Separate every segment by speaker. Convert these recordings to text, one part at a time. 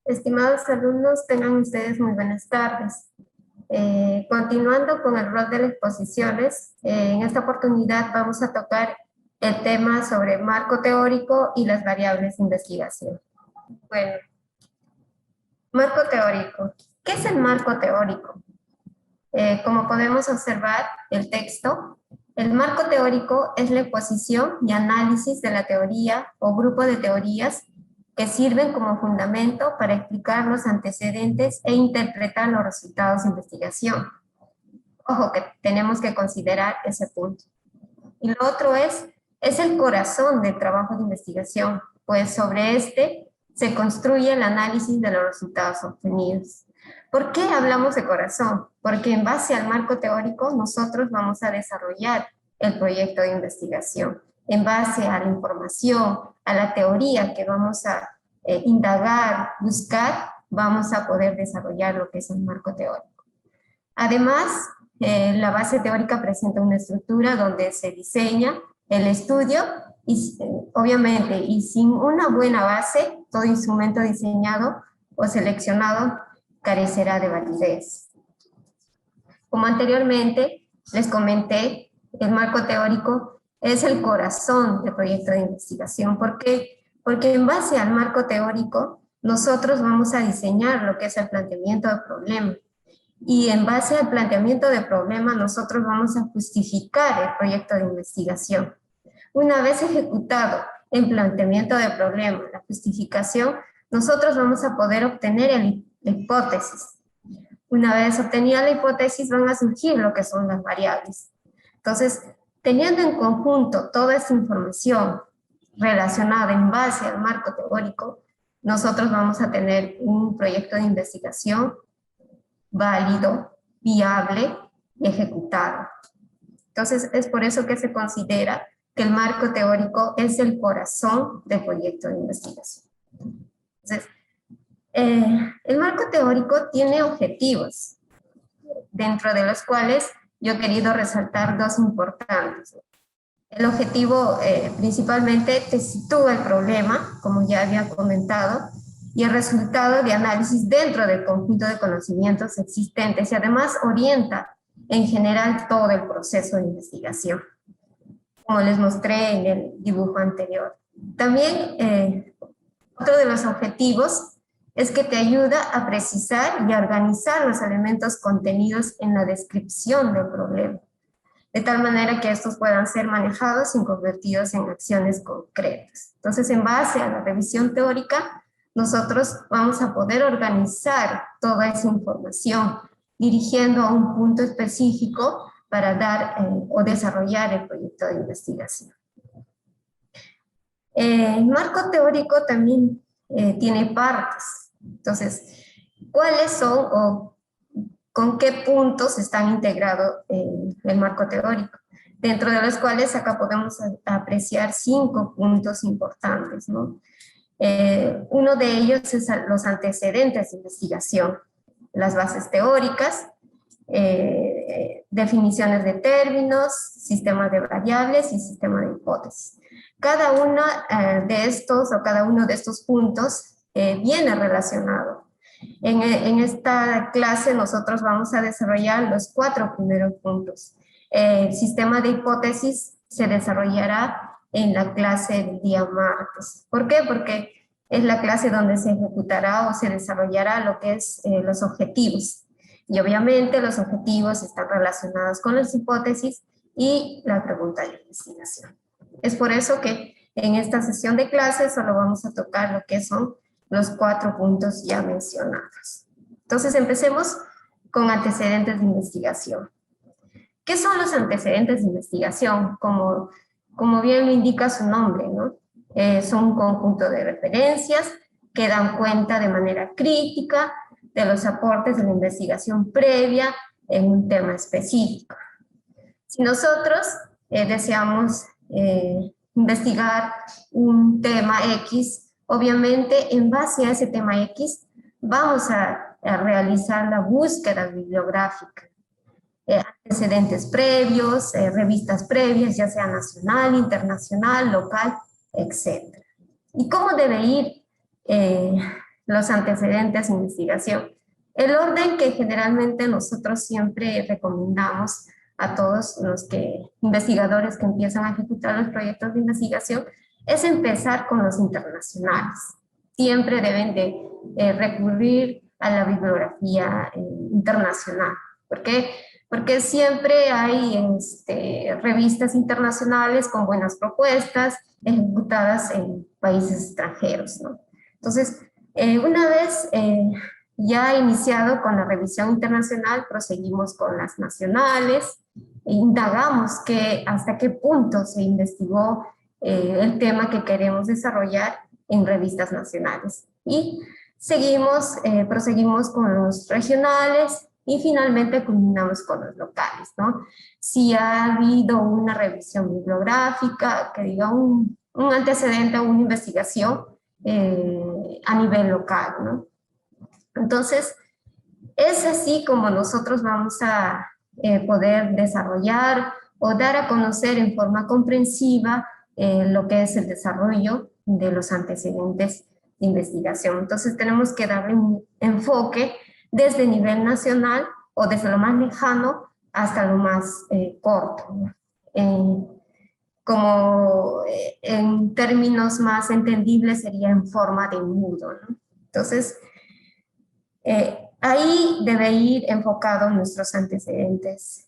Speaker 1: Estimados alumnos, tengan ustedes muy buenas tardes. Continuando con el rol de las exposiciones, en esta oportunidad vamos a tocar el tema sobre marco teórico y las variables de investigación. Bueno, marco teórico. ¿Qué es el marco teórico? Como podemos observar el texto, el marco teórico es la exposición y análisis de la teoría o grupo de teorías que sirven como fundamento para explicar los antecedentes e interpretar los resultados de investigación. Ojo, que tenemos que considerar ese punto. Y lo otro es el corazón del trabajo de investigación, pues sobre este se construye el análisis de los resultados obtenidos. ¿Por qué hablamos de corazón? Porque en base al marco teórico nosotros vamos a desarrollar el proyecto de investigación. En base a la información, a la teoría que vamos a indagar, buscar, vamos a poder desarrollar lo que es el marco teórico. Además, la base teórica presenta una estructura donde se diseña el estudio y obviamente, y sin una buena base, todo instrumento diseñado o seleccionado carecerá de validez. Como anteriormente les comenté, el marco teórico es el corazón del proyecto de investigación. ¿Por qué? Porque en base al marco teórico, nosotros vamos a diseñar lo que es el planteamiento del problema. Y en base al planteamiento del problema, nosotros vamos a justificar el proyecto de investigación. Una vez ejecutado el planteamiento del problema, la justificación, nosotros vamos a poder obtener la hipótesis. Una vez obtenida la hipótesis, van a surgir lo que son las variables. Entonces, teniendo en conjunto toda esta información relacionada en base al marco teórico, nosotros vamos a tener un proyecto de investigación válido, viable y ejecutado. Entonces, es por eso que se considera que el marco teórico es el corazón del proyecto de investigación. Entonces, el marco teórico tiene objetivos, dentro de los cuales yo he querido resaltar dos importantes. El objetivo principalmente te sitúa el problema, como ya había comentado, y el resultado de análisis dentro del conjunto de conocimientos existentes y además orienta en general todo el proceso de investigación, como les mostré en el dibujo anterior. También otro de los objetivos es que te ayuda a precisar y a organizar los elementos contenidos en la descripción del problema, de tal manera que estos puedan ser manejados y convertidos en acciones concretas. Entonces, en base a la revisión teórica, nosotros vamos a poder organizar toda esa información, dirigiendo a un punto específico para dar o desarrollar el proyecto de investigación. El marco teórico también tiene partes. Entonces, ¿cuáles son o con qué puntos están integrados el marco teórico? Dentro de los cuales acá podemos apreciar 5 puntos importantes, ¿no? Uno de ellos es los antecedentes de investigación, las bases teóricas, definiciones de términos, sistemas de variables y sistema de hipótesis. Cada uno de estos puntos viene relacionado. En esta clase nosotros vamos a desarrollar los 4 primeros puntos. El sistema de hipótesis se desarrollará en la clase del día martes. ¿Por qué? Porque es la clase donde se ejecutará o se desarrollará lo que es los objetivos. Y obviamente los objetivos están relacionados con las hipótesis y la pregunta de investigación. Es por eso que en esta sesión de clase solo vamos a tocar lo que son los 4 puntos ya mencionados. Entonces empecemos con antecedentes de investigación. ¿Qué son los antecedentes de investigación? Como bien lo indica su nombre, ¿no? Son un conjunto de referencias que dan cuenta de manera crítica de los aportes de la investigación previa en un tema específico. Si nosotros deseamos investigar un tema X, obviamente en base a ese tema X vamos a realizar la búsqueda bibliográfica. Antecedentes previos, revistas previas, ya sea nacional, internacional, local, etc. ¿Y cómo debe ir los antecedentes de investigación. El orden que generalmente nosotros siempre recomendamos a todos los investigadores que empiezan a ejecutar los proyectos de investigación es empezar con los internacionales. Siempre deben de recurrir a la bibliografía internacional. ¿Por qué? Porque siempre hay revistas internacionales con buenas propuestas ejecutadas en países extranjeros, ¿no? Entonces, una vez ya iniciado con la revisión internacional, proseguimos con las nacionales, e indagamos hasta qué punto se investigó el tema que queremos desarrollar en revistas nacionales. Y proseguimos con los regionales y finalmente culminamos con los locales, ¿no? Si ha habido una revisión bibliográfica, que diga un antecedente o una investigación a nivel local, ¿no? Entonces, es así como nosotros vamos a poder desarrollar o dar a conocer en forma comprensiva lo que es el desarrollo de los antecedentes de investigación. Entonces, tenemos que darle un enfoque desde el nivel nacional o desde lo más lejano hasta lo más corto, ¿no? Como en términos más entendibles sería en forma de nudo, ¿no? Entonces, ahí debe ir enfocado nuestros antecedentes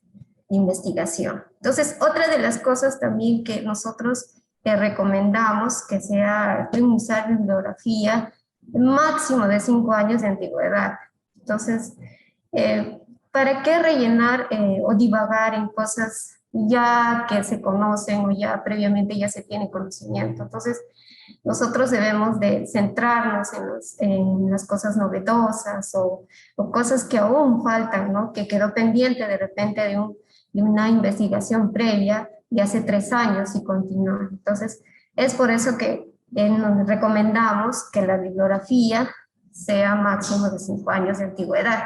Speaker 1: de investigación. Entonces, otra de las cosas también que nosotros recomendamos que sea usar bibliografía máximo de 5 años de antigüedad. Entonces, ¿para qué rellenar o divagar en cosas ya que se conocen o ya previamente ya se tiene conocimiento? Entonces, nosotros debemos de centrarnos en las cosas novedosas o cosas que aún faltan, ¿no? Que quedó pendiente de repente de una investigación previa de hace 3 años y continúa. Entonces, es por eso que nos recomendamos que la bibliografía sea máximo de 5 años de antigüedad,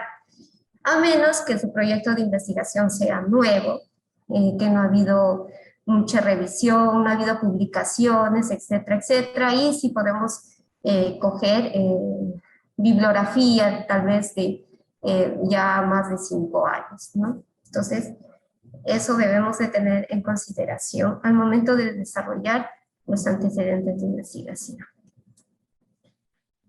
Speaker 1: a menos que su proyecto de investigación sea nuevo, que no ha habido mucha revisión, no ha habido publicaciones, etcétera, etcétera, y sí podemos coger bibliografía tal vez de ya más de 5 años, ¿no? Entonces, eso debemos de tener en consideración al momento de desarrollar los antecedentes de investigación.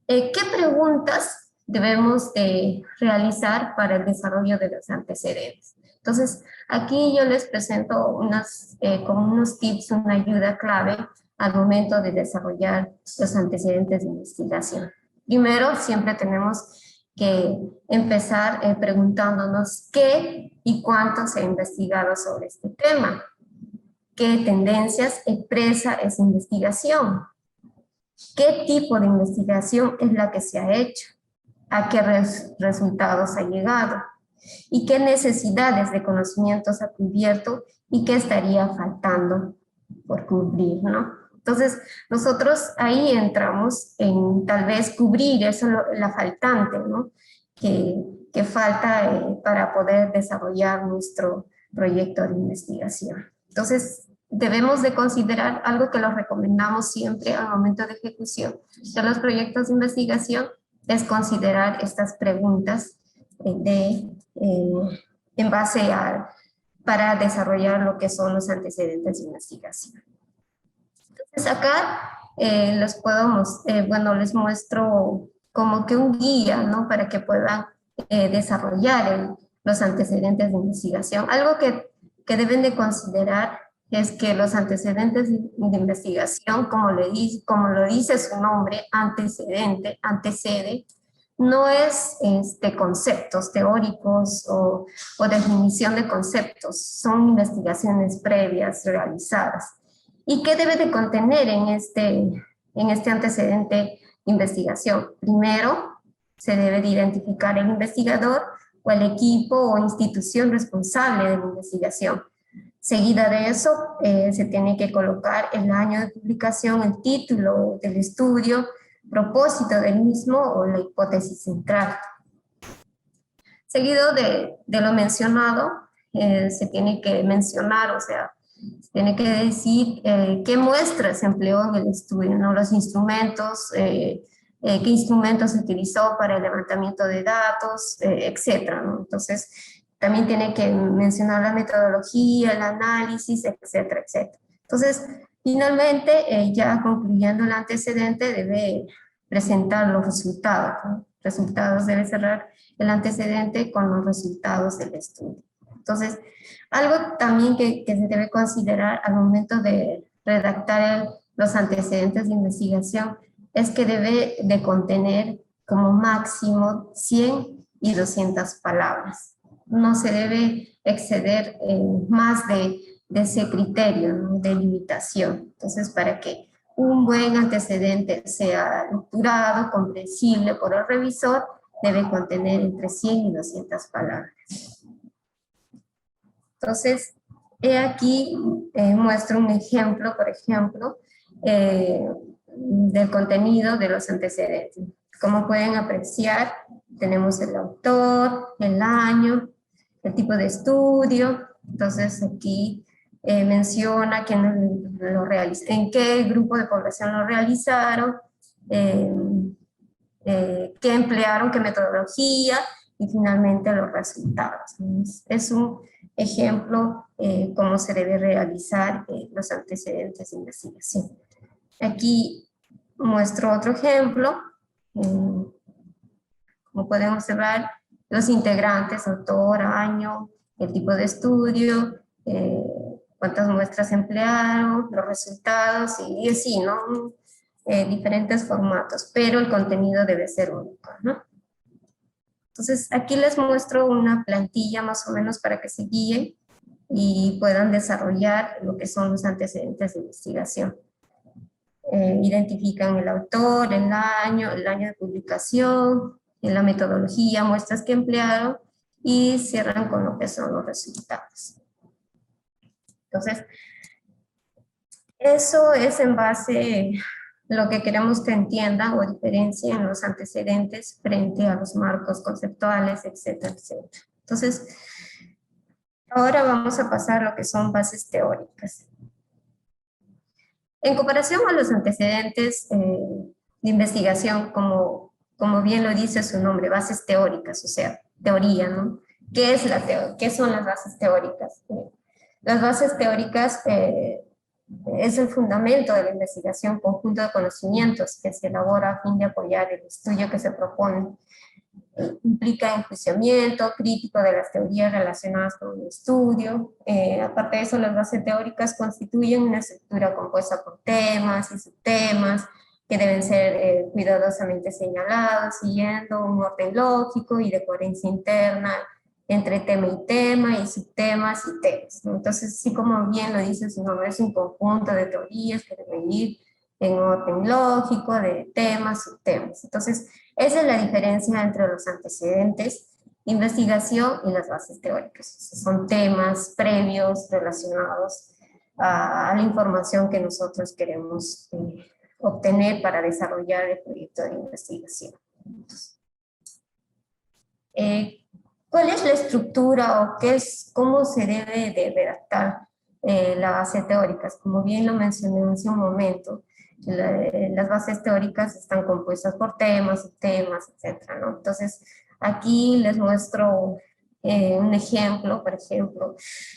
Speaker 1: ¿Qué preguntas debemos de realizar para el desarrollo de los antecedentes? Entonces, aquí yo les presento como unos tips, una ayuda clave al momento de desarrollar los antecedentes de investigación. Primero, siempre tenemos que empezar preguntándonos qué y cuánto se ha investigado sobre este tema, qué tendencias expresa esa investigación, qué tipo de investigación es la que se ha hecho, a qué resultados ha llegado y qué necesidades de conocimientos ha cubierto y qué estaría faltando por cubrir, ¿no? Entonces, nosotros ahí entramos en tal vez cubrir eso, la faltante, ¿no? Que falta para poder desarrollar nuestro proyecto de investigación. Entonces, debemos de considerar algo que lo recomendamos siempre al momento de ejecución de los proyectos de investigación, es considerar estas preguntas en base para desarrollar lo que son los antecedentes de investigación. Entonces acá les muestro como que un guía, ¿no? Para que puedan desarrollar los antecedentes de investigación. Algo que deben de considerar es que los antecedentes de investigación, como lo dice su nombre, antecede, no es conceptos teóricos o definición de conceptos, son investigaciones previas realizadas. ¿Y qué debe de contener en este antecedente de investigación? Primero, se debe de identificar el investigador o el equipo o institución responsable de la investigación. Seguida de eso, se tiene que colocar el año de publicación, el título del estudio, propósito del mismo o la hipótesis central. Seguido de lo mencionado, se tiene que mencionar, o sea, se tiene que decir qué muestras se empleó en el estudio, ¿no? Los instrumentos qué instrumentos se utilizó para el levantamiento de datos, etcétera, ¿no? Entonces, también tiene que mencionar la metodología, el análisis, etcétera, etcétera. Entonces, finalmente, ya concluyendo el antecedente, debe presentar los resultados, ¿no? Resultados, debe cerrar el antecedente con los resultados del estudio. Entonces, algo también que se debe considerar al momento de redactar los antecedentes de investigación es que debe de contener como máximo 100 y 200 palabras. No se debe exceder más de ese criterio, ¿no?, de limitación. Entonces, para que un buen antecedente sea lecturado, comprensible por el revisor, debe contener entre 100 y 200 palabras. Entonces, he aquí muestro un ejemplo, por ejemplo, del contenido de los antecedentes. Como pueden apreciar, tenemos el autor, el año, el tipo de estudio. Entonces, aquí menciona quién lo realiza, en qué grupo de población lo realizaron, qué emplearon, qué metodología, y finalmente los resultados. Es un ejemplo cómo se debe realizar los antecedentes de investigación. Aquí muestro otro ejemplo. Como pueden observar, los integrantes, autor, año, el tipo de estudio, cuántas muestras emplearon, los resultados, y así, ¿no? Diferentes formatos, pero el contenido debe ser único, ¿no? Entonces, aquí les muestro una plantilla más o menos para que se guíen y puedan desarrollar lo que son los antecedentes de investigación. Identifican el autor, el año de publicación, la metodología, muestras que emplearon, y cierran con lo que son los resultados. Entonces, eso es en base lo que queremos que entiendan o diferencien los antecedentes frente a los marcos conceptuales, etcétera, etcétera. Entonces, ahora vamos a pasar a lo que son bases teóricas. En comparación a los antecedentes de investigación, como bien lo dice su nombre, bases teóricas, o sea, teoría, ¿no? ¿Qué son las bases teóricas? Las bases teóricas es el fundamento de la investigación, conjunto de conocimientos que se elabora a fin de apoyar el estudio que se propone. Implica enjuiciamiento crítico de las teorías relacionadas con el estudio. Aparte de eso, las bases teóricas constituyen una estructura compuesta por temas y subtemas que deben ser cuidadosamente señalados, siguiendo un orden lógico y de coherencia interna entre tema y tema, y subtemas y temas, ¿no? Entonces, así como bien lo dice su nombre, es un conjunto de teorías que deben ir en orden lógico de temas, subtemas. Entonces, esa es la diferencia entre los antecedentes, investigación y las bases teóricas. Son temas previos relacionados a la información que nosotros queremos obtener para desarrollar el proyecto de investigación. ¿Cuál es la estructura o cómo se debe de redactar la base teórica? Como bien lo mencioné hace un momento, las bases teóricas están compuestas por temas, subtemas, etcétera, ¿no? Entonces, aquí les muestro un ejemplo. Por ejemplo,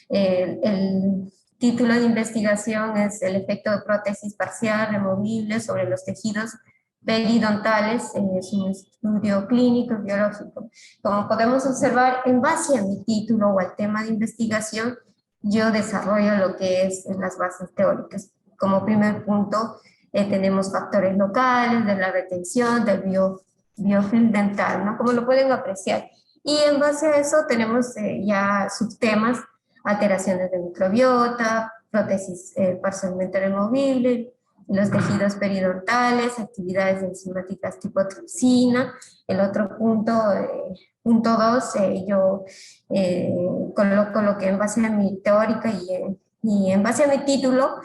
Speaker 1: el título de investigación es el efecto de prótesis parcial removible sobre los tejidos periodontales, es un estudio clínico y biológico. Como podemos observar, en base a mi título o al tema de investigación, yo desarrollo lo que es las bases teóricas. Como primer punto, tenemos factores locales, de la retención, del biofilm dental, ¿no? Como lo pueden apreciar. Y en base a eso tenemos ya subtemas, alteraciones de microbiota, prótesis parcialmente removible, los tejidos periodontales, actividades enzimáticas tipo tripsina. El otro punto, punto 2, yo coloco lo que en base a mi teórica y en base a mi título,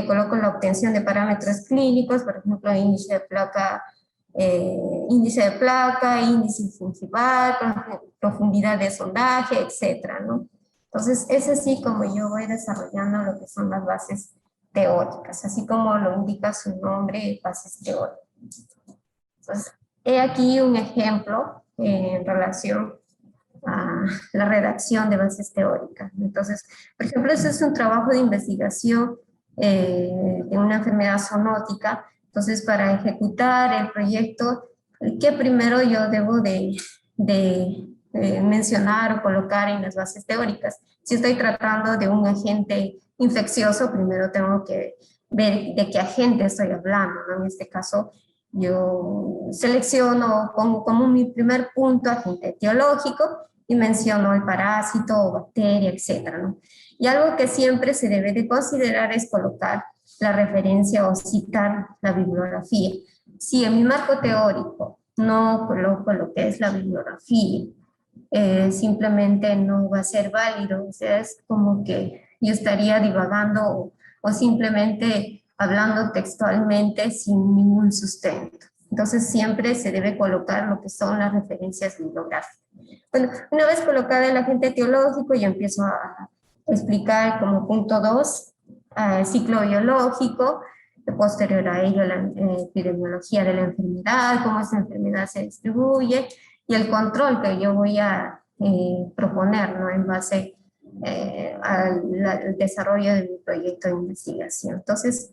Speaker 1: coloco la obtención de parámetros clínicos, por ejemplo, índice de placa, índice principal, profundidad de sondaje, etcétera, ¿no? Entonces, es así como yo voy desarrollando lo que son las bases teóricas, así como lo indica su nombre, bases teóricas. Entonces, he aquí un ejemplo en relación a la redacción de bases teóricas. Entonces, por ejemplo, este es un trabajo de investigación de una enfermedad zoonótica. Entonces, para ejecutar el proyecto, ¿qué primero yo debo de mencionar o colocar en las bases teóricas? Si estoy tratando de un agente infeccioso, primero tengo que ver de qué agente estoy hablando, ¿no? En este caso, yo selecciono, pongo como mi primer punto agente etiológico y menciono el parásito o bacteria, etcétera, ¿no? Y algo que siempre se debe de considerar es colocar la referencia o citar la bibliografía. Si en mi marco teórico no coloco lo que es la bibliografía, simplemente no va a ser válido. O sea, es como que yo estaría divagando o simplemente hablando textualmente sin ningún sustento. Entonces siempre se debe colocar lo que son las referencias bibliográficas. Bueno, una vez colocada el agente etiológico, yo empiezo a explicar como punto 2 el ciclo biológico, posterior a ello la epidemiología de la enfermedad, cómo esa enfermedad se distribuye y el control que yo voy a proponer, ¿no? En base al desarrollo de mi proyecto de investigación. Entonces,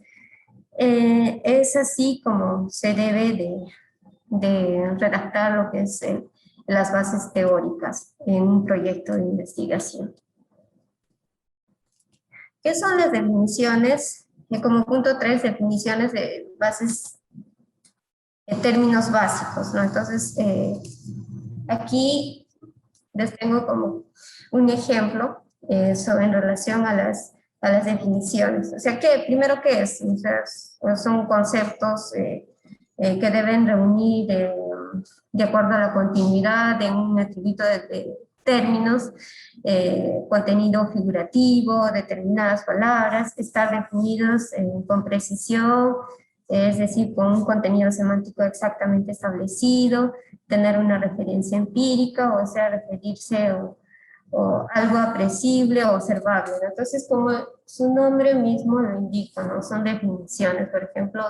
Speaker 1: es así como se debe de redactar lo que es las bases teóricas en un proyecto de investigación. ¿Qué son las definiciones? Como punto 3, definiciones de bases, términos básicos, ¿no? Entonces, aquí les tengo como un ejemplo en relación a las definiciones. O sea, primero, ¿qué es? O sea, son conceptos que deben reunir de acuerdo a la continuidad de un atributo de términos, contenido figurativo, determinadas palabras, estar definidos con precisión, es decir, con un contenido semántico exactamente establecido, tener una referencia empírica, o sea, referirse o algo apreciable o observable, ¿no? Entonces, como su nombre mismo lo indica, ¿no? Son definiciones. Por ejemplo,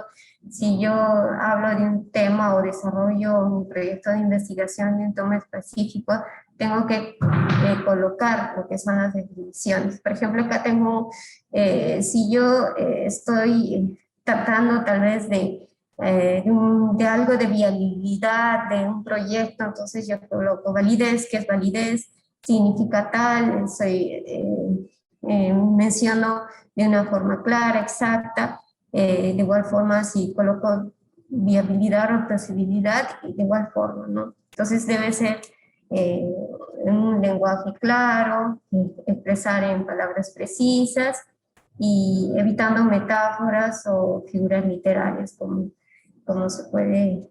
Speaker 1: si yo hablo de un tema o desarrollo un proyecto de investigación de un tema específico, tengo que colocar lo que son las definiciones. Por ejemplo, acá tengo, si yo estoy tratando tal vez de algo de viabilidad de un proyecto, entonces yo coloco validez, ¿qué es validez? Significa tal, menciono de una forma clara, exacta, de igual forma si coloco viabilidad o posibilidad, de igual forma, ¿no? Entonces debe ser un lenguaje claro, expresar en palabras precisas y evitando metáforas o figuras literarias como se puede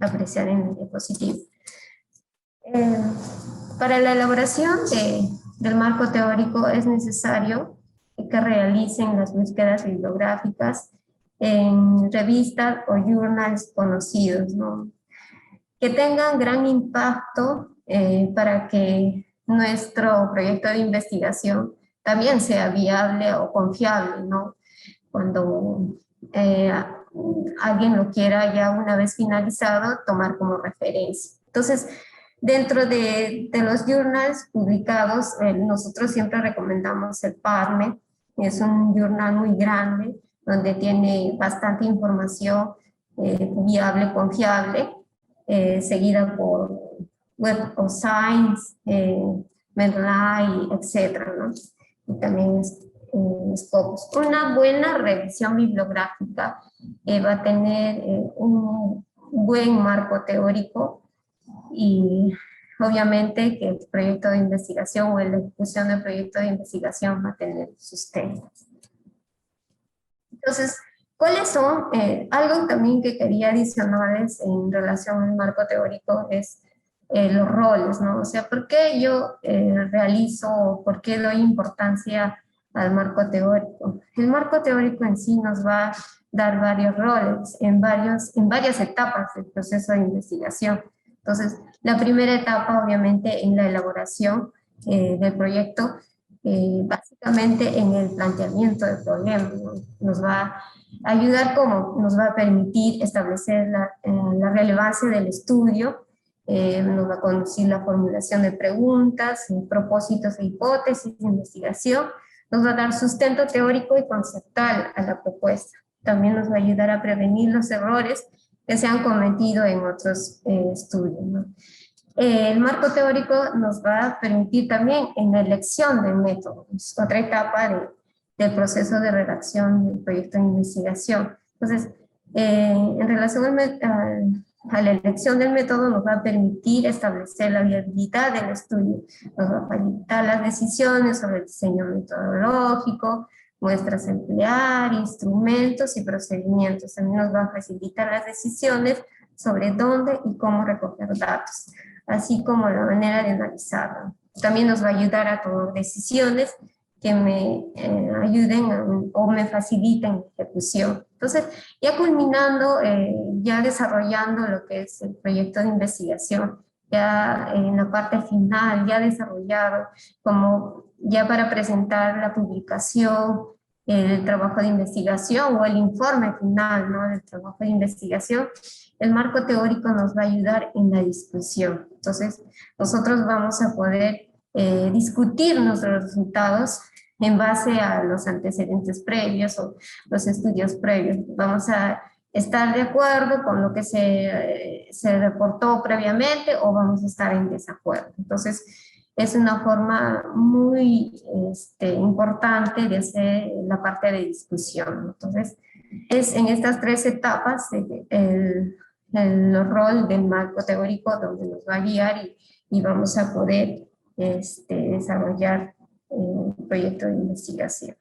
Speaker 1: apreciar en el diapositivo. Para la elaboración del marco teórico es necesario que realicen las búsquedas bibliográficas en revistas o journals conocidos, ¿no? Que tengan gran impacto para que nuestro proyecto de investigación también sea viable o confiable, ¿no? Cuando alguien lo quiera ya una vez finalizado tomar como referencia. Entonces, dentro de los journals publicados, nosotros siempre recomendamos el PubMed. Es un journal muy grande donde tiene bastante información viable, confiable, seguida por Web of Science, Medline, etcétera, ¿no? Y también Scopus. Una buena revisión bibliográfica va a tener un buen marco teórico y obviamente que el proyecto de investigación o la ejecución del proyecto de investigación va a tener sustento. Entonces, ¿cuáles son? Algo también que quería adicionarles en relación al marco teórico es los roles, ¿no? O sea, ¿por qué yo realizo, por qué doy importancia al marco teórico? El marco teórico en sí nos va a dar varios roles en varias etapas del proceso de investigación. Entonces, la primera etapa, obviamente, en la elaboración del proyecto, básicamente en el planteamiento del problema, ¿no? Nos va a ayudar como nos va a permitir establecer la relevancia del estudio, nos va a conducir la formulación de preguntas, propósitos e hipótesis de investigación, nos va a dar sustento teórico y conceptual a la propuesta. También nos va a ayudar a prevenir los errores que se han cometido en otros estudios, ¿no? El marco teórico nos va a permitir también en la elección del método, es otra etapa del proceso de redacción del proyecto de investigación. Entonces, en relación a la elección del método, nos va a permitir establecer la viabilidad del estudio, nos va a facilitar las decisiones sobre el diseño metodológico, muestras a emplear, instrumentos y procedimientos. También nos va a facilitar las decisiones sobre dónde y cómo recoger datos, así como la manera de analizarlo. También nos va a ayudar a tomar decisiones que me ayuden o me faciliten la ejecución. Entonces, ya culminando, ya desarrollando lo que es el proyecto de investigación, ya en la parte final, ya desarrollado, como ya para presentar la publicación, el trabajo de investigación o el informe final, ¿no?, del trabajo de investigación, el marco teórico nos va a ayudar en la discusión. Entonces, nosotros vamos a poder discutir nuestros resultados en base a los antecedentes previos o los estudios previos. Vamos a estar de acuerdo con lo que se reportó previamente o vamos a estar en desacuerdo. Entonces, es una forma muy importante de hacer la parte de discusión. Entonces, es en estas tres etapas el rol del marco teórico donde nos va a guiar y vamos a poder desarrollar un proyecto de investigación.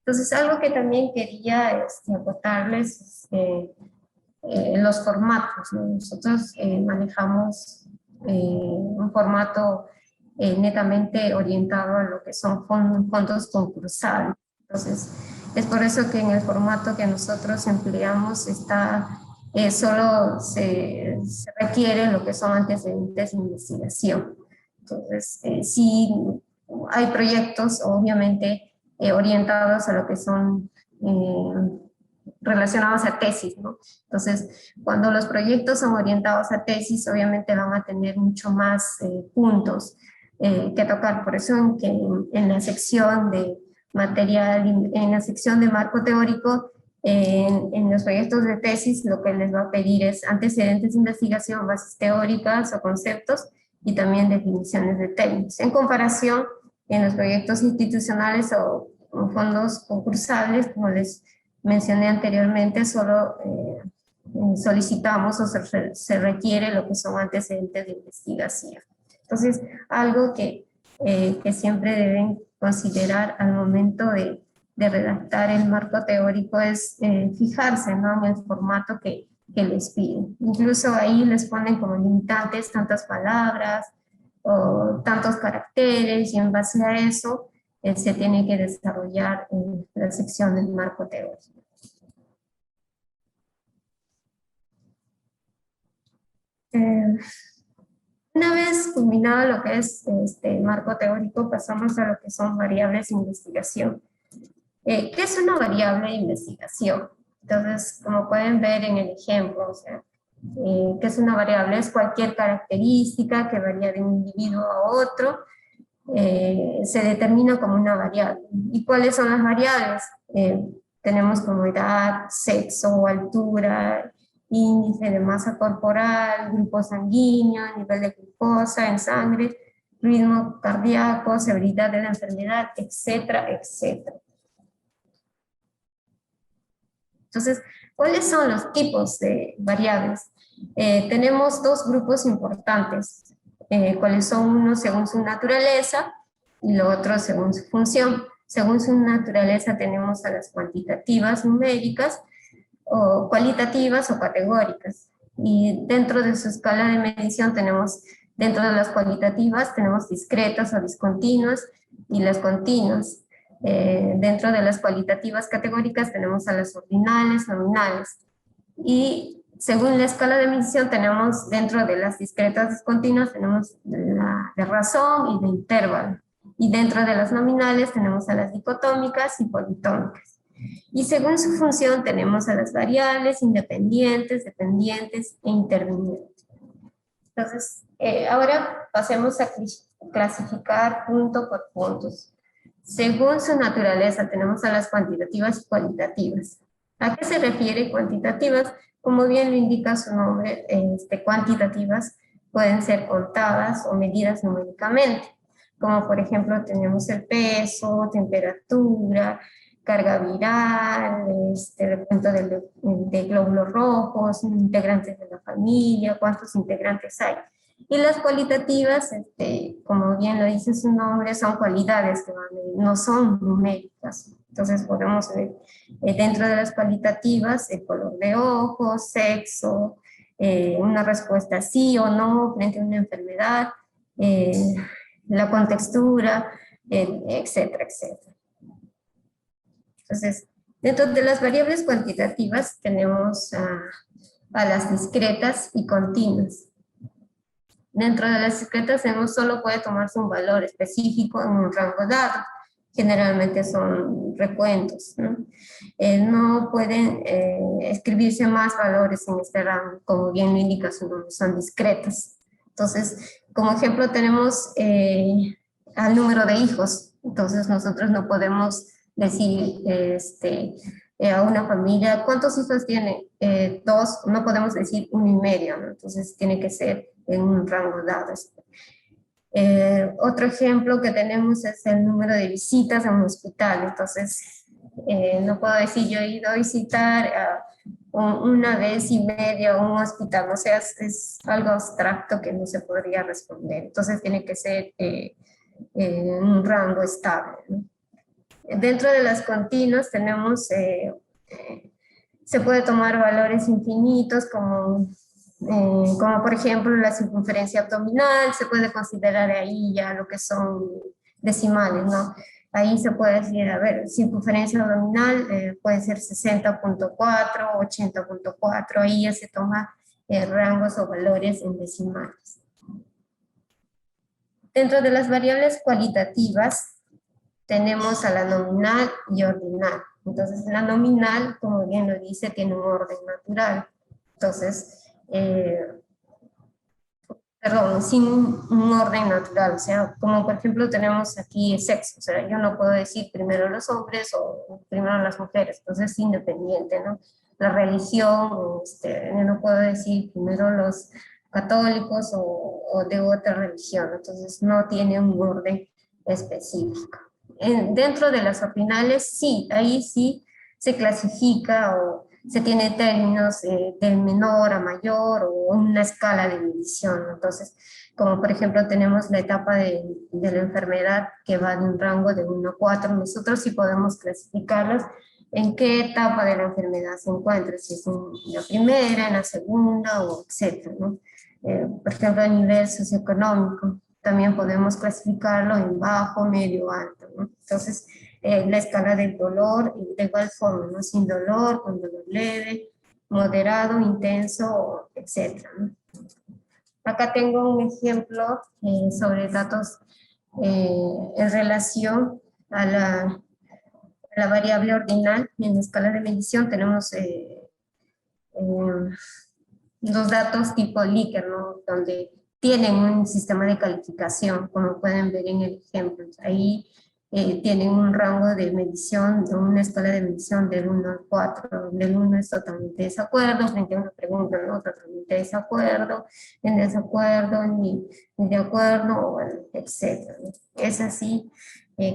Speaker 1: Entonces, algo que también quería acotarles es los formatos, ¿no? Nosotros manejamos un formato netamente orientado a lo que son fondos concursables. Entonces, es por eso que en el formato que nosotros empleamos solo se requiere lo que son antecedentes de investigación. Entonces, sí hay proyectos, obviamente, orientados a lo que son relacionados a tesis, ¿no? Entonces, cuando los proyectos son orientados a tesis, obviamente van a tener mucho más puntos que tocar. Por eso en la sección de material, en la sección de marco teórico, en los proyectos de tesis, lo que les va a pedir es antecedentes de investigación, bases teóricas o conceptos, y también definiciones de términos. En comparación, en los proyectos institucionales o fondos concursables, como les mencioné anteriormente, solo solicitamos o se requiere lo que son antecedentes de investigación. Entonces, algo que siempre deben considerar al momento de redactar el marco teórico es fijarse, ¿no?, en el formato que les piden. Incluso ahí les ponen como limitantes tantas palabras o tantos caracteres, y en base a eso se tiene que desarrollar la sección del marco teórico. Una vez culminado lo que es este marco teórico, pasamos a lo que son variables de investigación. ¿Qué es una variable de investigación? Entonces, como pueden ver en el ejemplo, o sea, ¿qué es una variable? Es cualquier característica que varía de un individuo a otro, se determina como una variable. ¿Y cuáles son las variables? Tenemos como edad, sexo, altura, índice de masa corporal, grupo sanguíneo, nivel de glucosa en sangre, ritmo cardíaco, severidad de la enfermedad, etcétera, etcétera. Entonces, ¿cuáles son los tipos de variables? Tenemos dos grupos importantes, cuáles son unos según su naturaleza y lo otro según su función. Según su naturaleza tenemos a las cuantitativas numéricas, o cualitativas o categóricas. Y dentro de su escala de medición tenemos, dentro de las cualitativas tenemos discretas o discontinuas y las continuas. Dentro de las cualitativas categóricas tenemos a las ordinales, nominales. Y según la escala de medición tenemos dentro de las discretas discontinuas tenemos la de razón y de intervalo. Y dentro de las nominales tenemos a las dicotómicas y politómicas. Y según su función tenemos a las variables, independientes, dependientes e intervinientes. Entonces, ahora pasemos a clasificar punto por puntos. Según su naturaleza tenemos a las cuantitativas y cualitativas. ¿A qué se refiere cuantitativas? Como bien lo indica su nombre, cuantitativas pueden ser contadas o medidas numéricamente, como por ejemplo tenemos el peso, temperatura, carga viral, recuento de glóbulos rojos, integrantes de la familia, cuántos integrantes hay. Y las cualitativas, como bien lo dice su nombre, son cualidades que no son numéricas. Entonces podemos ver dentro de las cualitativas el color de ojos, sexo, una respuesta sí o no frente a una enfermedad, la contextura, etcétera, etcétera. Entonces, dentro de las variables cuantitativas tenemos a las discretas y continuas. Dentro de las discretas solo puede tomarse un valor específico en un rango dado. Generalmente son recuentos, ¿no? No pueden escribirse más valores en este rango, como bien lo indica su nombre, son discretas. Entonces, como ejemplo tenemos al número de hijos. Entonces nosotros no podemos decir a una familia, ¿cuántos hijos tiene? Dos, no podemos decir 1,5, ¿no? Entonces tiene que ser en un rango dado. Otro ejemplo que tenemos es el número de visitas a un hospital. Entonces, no puedo decir yo he ido a visitar 1,5 veces a un hospital. O sea, es algo abstracto que no se podría responder. Entonces, tiene que ser un rango estable, ¿no? Dentro de las continuas tenemos, se puede tomar valores infinitos como por ejemplo la circunferencia abdominal, se puede considerar ahí ya lo que son decimales, ¿no? Ahí se puede decir, a ver, circunferencia abdominal puede ser 60,4, 80,4, ahí ya se toma rangos o valores en decimales. Dentro de las variables cualitativas tenemos a la nominal y ordinal. Entonces la nominal, como bien lo dice, tiene un orden natural. Entonces, perdón, sin un orden natural, o sea, como por ejemplo tenemos aquí el sexo, o sea, yo no puedo decir primero los hombres o primero las mujeres, entonces es independiente, ¿no? La religión, yo no puedo decir primero los católicos o de otra religión, entonces no tiene un orden específico. Dentro de las ordinales, sí, ahí sí se clasifica o se tiene términos del menor a mayor o una escala de medición. Entonces, como por ejemplo tenemos la etapa de la enfermedad que va de un rango de 1 a 4, nosotros sí podemos clasificarlos en qué etapa de la enfermedad se encuentra, si es en la primera, en la segunda, o etcétera, ¿no? Por ejemplo, a nivel socioeconómico, también podemos clasificarlo en bajo, medio, alto, ¿no? Entonces, la escala del dolor, de igual forma, ¿no? Sin dolor, con dolor leve, moderado, intenso, etc., ¿no? Acá tengo un ejemplo sobre datos en relación a la variable ordinal. En la escala de medición tenemos dos datos tipo Likert, ¿no? Donde tienen un sistema de calificación, como pueden ver en el ejemplo. Ahí tienen un rango de medición, de una escala de medición del 1 al 4, donde el 1 es totalmente desacuerdo, frente a una pregunta, ¿no? Totalmente desacuerdo, en desacuerdo, ni de acuerdo, bueno, etc. Es así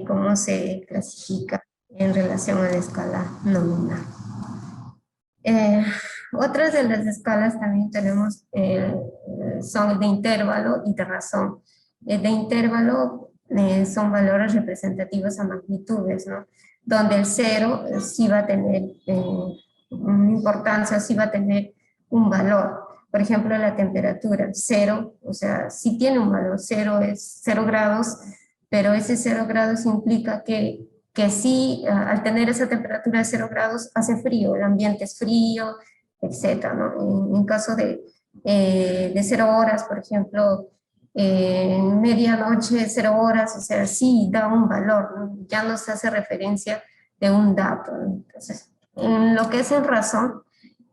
Speaker 1: como se clasifica en relación a la escala nominal. Otras de las escalas también tenemos, son de intervalo y de razón. De intervalo son valores representativos a magnitudes, ¿no? Donde el 0 sí va a tener una importancia, sí va a tener un valor. Por ejemplo, la temperatura, 0, o sea, sí tiene un valor, 0 es 0 grados, pero ese 0 grados implica que sí, al tener esa temperatura de 0 grados, hace frío, el ambiente es frío, etcétera, ¿no? En caso de 0 horas, por ejemplo, medianoche, 0 horas, o sea, sí da un valor, ¿no? Ya no se hace referencia de un dato, ¿no? Entonces, en lo que es en razón,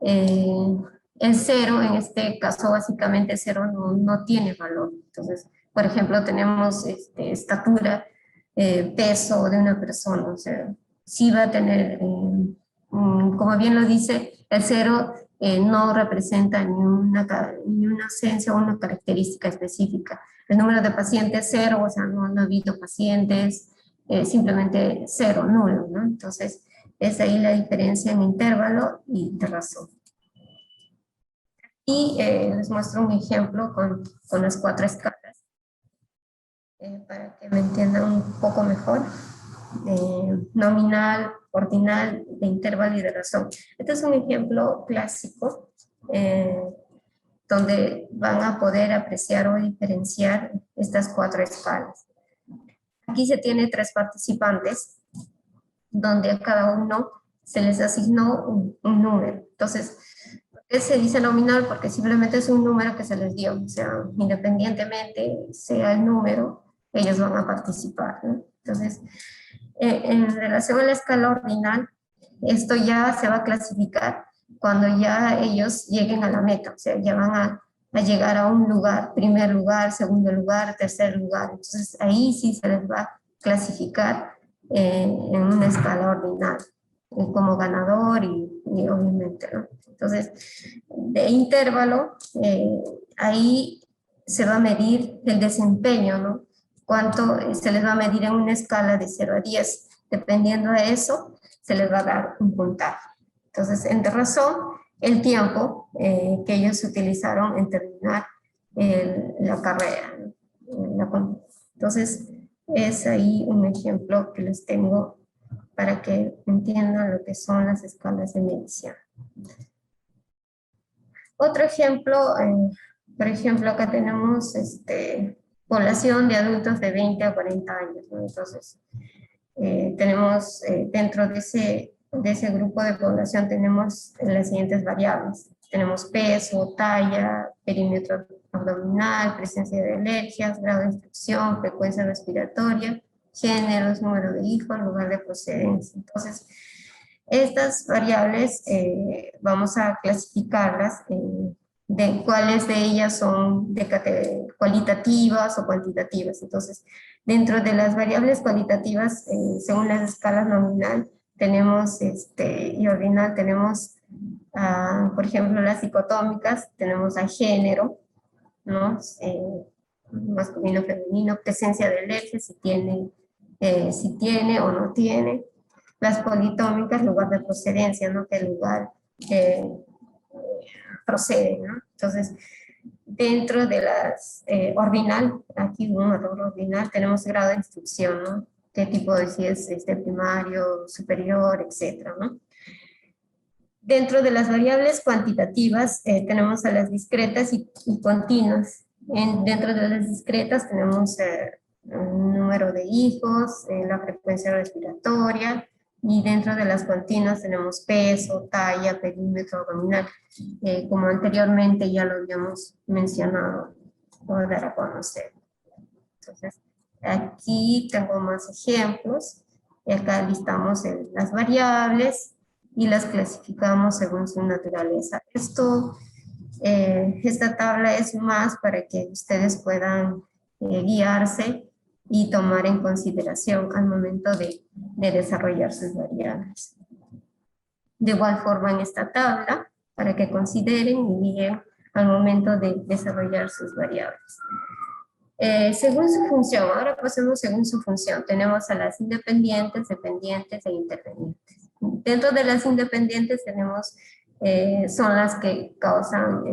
Speaker 1: eh, el cero, en este caso básicamente cero no tiene valor. Entonces, por ejemplo, tenemos estatura, peso de una persona, o sea, sí va a tener, como bien lo dice, el cero no representa ni una esencia o una característica específica. El número de pacientes cero, o sea, no ha habido pacientes, simplemente cero, nulo, ¿no? Entonces, es ahí la diferencia en intervalo y de razón. Y les muestro un ejemplo con las 4 escalas, para que me entiendan un poco mejor. Nominal, ordinal, de intervalo y de razón. Este es un ejemplo clásico donde van a poder apreciar o diferenciar estas 4 escalas. Aquí se tiene 3 participantes, donde a cada uno se les asignó un número. Entonces, ¿por qué se dice nominal? Porque simplemente es un número que se les dio, o sea, independientemente sea el número, ellos van a participar, ¿no? Entonces, en relación a la escala ordinal, esto ya se va a clasificar cuando ya ellos lleguen a la meta, o sea, ya van a llegar a un lugar, primer lugar, segundo lugar, tercer lugar. Entonces, ahí sí se les va a clasificar en una escala ordinal, como ganador y obviamente, ¿no? Entonces, de intervalo, ahí se va a medir el desempeño, ¿no? Cuánto se les va a medir en una escala de 0 a 10. Dependiendo de eso, se les va a dar un puntaje. Entonces, en razón, el tiempo que ellos utilizaron en terminar la carrera, ¿no? Entonces, es ahí un ejemplo que les tengo para que entiendan lo que son las escalas de medición. Otro ejemplo, por ejemplo, acá tenemos población de adultos de 20 a 40 años, ¿no? Entonces, tenemos dentro de ese grupo de población tenemos las siguientes variables. Tenemos peso, talla, perímetro abdominal, presencia de alergias, grado de instrucción, frecuencia respiratoria, géneros, número de hijos, lugar de procedencia. Entonces, estas variables vamos a clasificarlas de cuáles de ellas son cualitativas o cuantitativas. Entonces, dentro de las variables cualitativas, según las escalas nominal tenemos, y ordinal tenemos, por ejemplo, las dicotómicas, tenemos a género, ¿no? Masculino, femenino, presencia de alergia, si tiene o no tiene. Las politómicas, lugar de procedencia, ¿no? ¿Qué lugar procede, ¿no? Entonces, dentro de las ordinal, aquí un error ordinal, tenemos grado de instrucción, ¿no? ¿Qué tipo de si es primario, superior, etcétera, ¿no? Dentro de las variables cuantitativas tenemos a las discretas y continuas. Dentro de las discretas tenemos un número de hijos, la frecuencia respiratoria, y dentro de las continuas tenemos peso, talla, perímetro abdominal, como anteriormente ya lo habíamos mencionado o dar a conocer. Entonces, aquí tengo más ejemplos, y acá listamos las variables y las clasificamos según su naturaleza. Esta tabla es más para que ustedes puedan guiarse y tomar en consideración al momento de desarrollar sus variables. De igual forma en esta tabla, para que consideren y guíen al momento de desarrollar sus variables. Según su función, ahora pasemos según su función. Tenemos a las independientes, dependientes e intervenientes. Dentro de las independientes tenemos, son las que causan,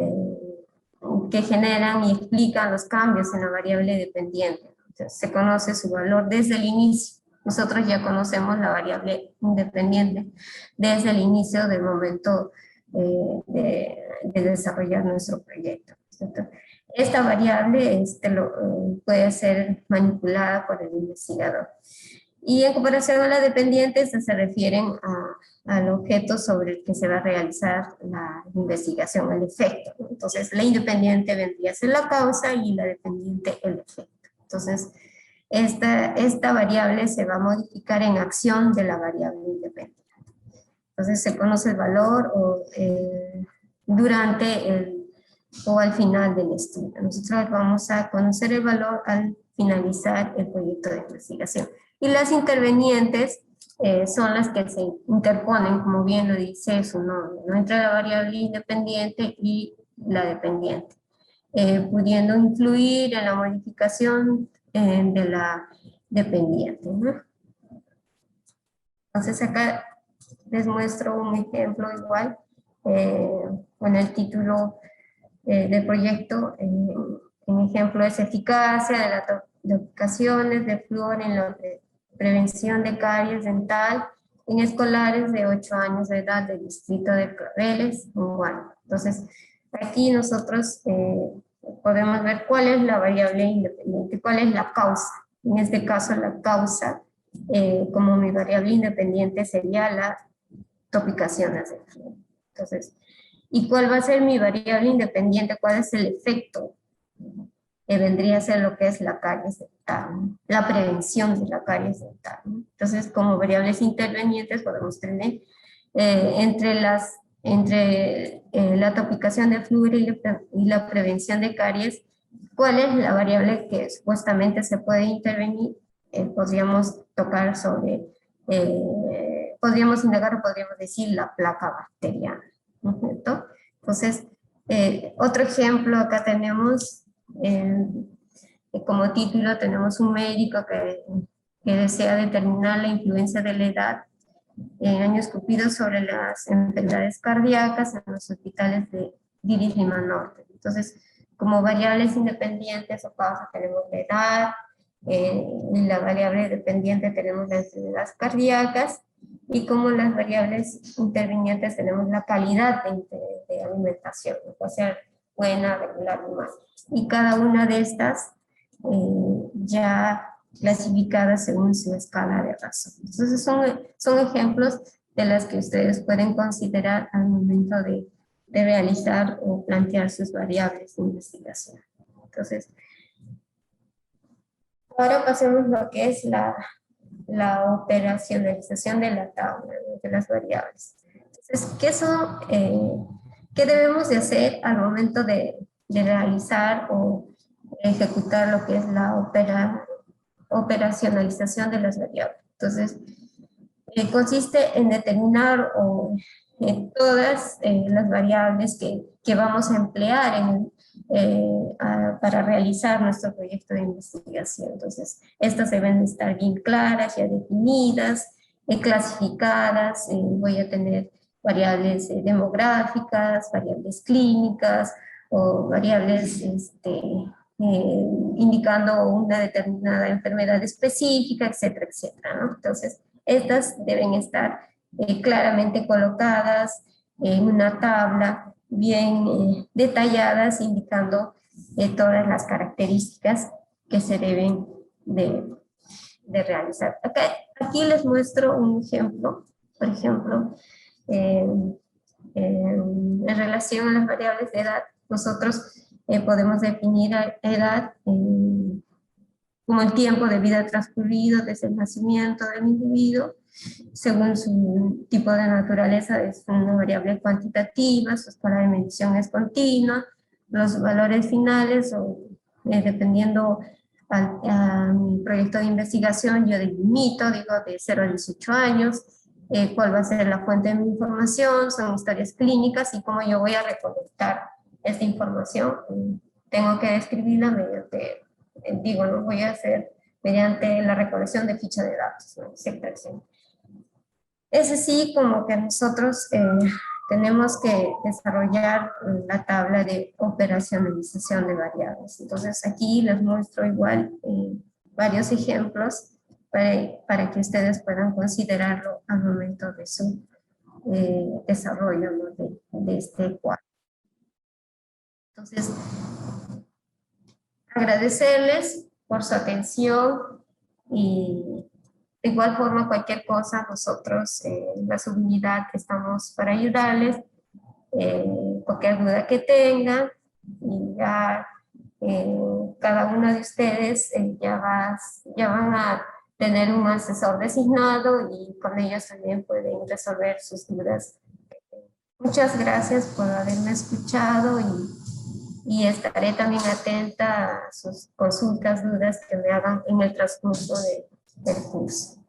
Speaker 1: que generan y explican los cambios en la variable dependiente. Entonces, se conoce su valor desde el inicio. Nosotros ya conocemos la variable independiente desde el inicio del momento de desarrollar nuestro proyecto, ¿cierto? Esta variable puede ser manipulada por el investigador. Y en comparación a las dependientes se refieren al objeto sobre el que se va a realizar la investigación, el efecto, ¿no? Entonces, la independiente vendría a ser la causa y la dependiente el efecto. Entonces, esta variable se va a modificar en acción de la variable independiente. Entonces, se conoce el valor durante o al final del estudio. Nosotros vamos a conocer el valor al finalizar el proyecto de investigación. Y las intervenientes son las que se interponen, como bien lo dice su nombre, ¿no? Entre la variable independiente y la dependiente, pudiendo influir en la modificación de la dependiente, ¿no? Entonces acá les muestro un ejemplo igual, con el título del proyecto. Un ejemplo es eficacia de aplicaciones de flúor en la prevención de caries dental en escolares de 8 años de edad del distrito de Claveles, en Guanaco. Entonces, aquí nosotros podemos ver cuál es la variable independiente, cuál es la causa. En este caso, la causa, como mi variable independiente, sería la topicación de flúor. Entonces, ¿y cuál va a ser mi variable independiente? ¿Cuál es el efecto? Que vendría a ser lo que es la caries dental, ¿no? La prevención de la caries dental, ¿no? Entonces, como variables intervenientes podemos tener entre la topicación de flúor y la prevención de caries, ¿cuál es la variable que supuestamente se puede intervenir? Podríamos tocar sobre, podríamos indagar o podríamos decir la placa bacteriana, ¿no es cierto? Entonces, otro ejemplo, acá tenemos, como título, tenemos un médico que desea determinar la influencia de la edad en años cumplidos sobre las enfermedades cardíacas en los hospitales de Iris Lima Norte. Entonces, como variables independientes o causas tenemos la edad, y la variable dependiente tenemos las enfermedades cardíacas, y como las variables intervinientes tenemos la calidad de alimentación, ¿no? Puede ser buena, regular y más. Y cada una de estas ya clasificadas según su escala de razón. Entonces son ejemplos de las que ustedes pueden considerar al momento de realizar o plantear sus variables de investigación. Entonces, ahora pasemos a lo que es la operacionalización de la tabla, de las variables. Entonces, ¿qué debemos de hacer al momento de realizar o ejecutar lo que es la operacionalización de las variables? Entonces, consiste en determinar todas las variables que vamos a emplear para realizar nuestro proyecto de investigación. Entonces, estas deben estar bien claras, ya definidas, clasificadas. Voy a tener variables demográficas, variables clínicas o variables indicando una determinada enfermedad específica, etcétera, etcétera, ¿no? Entonces, estas deben estar claramente colocadas en una tabla, bien detalladas, indicando todas las características que se deben de realizar. Aquí les muestro un ejemplo, por ejemplo, eh, en relación a las variables de edad, nosotros podemos definir edad como el tiempo de vida transcurrido desde el nacimiento del individuo, según su tipo de naturaleza. Es una variable cuantitativa, su escala de medición es continua, los valores finales, dependiendo a mi proyecto de investigación, yo delimito, digo, de 0 a 18 años, cuál va a ser la fuente de mi información, son historias clínicas y cómo yo voy a recolectar esta información. Tengo que describirla mediante, digo, lo voy a hacer mediante la recolección de ficha de datos, ¿no? Etcétera, etcétera. Es así como que nosotros tenemos que desarrollar la tabla de operacionalización de variables. Entonces aquí les muestro igual varios ejemplos para que ustedes puedan considerarlo al momento de su desarrollo, ¿no? de este cuadro. Entonces, agradecerles por su atención y De igual forma, cualquier cosa, nosotros en la subunidad estamos para ayudarles, cualquier duda que tengan, y ya cada uno de ustedes ya van a tener un asesor designado y con ellos también pueden resolver sus dudas. Muchas gracias por haberme escuchado y estaré también atenta a sus consultas, dudas que me hagan en el transcurso del curso.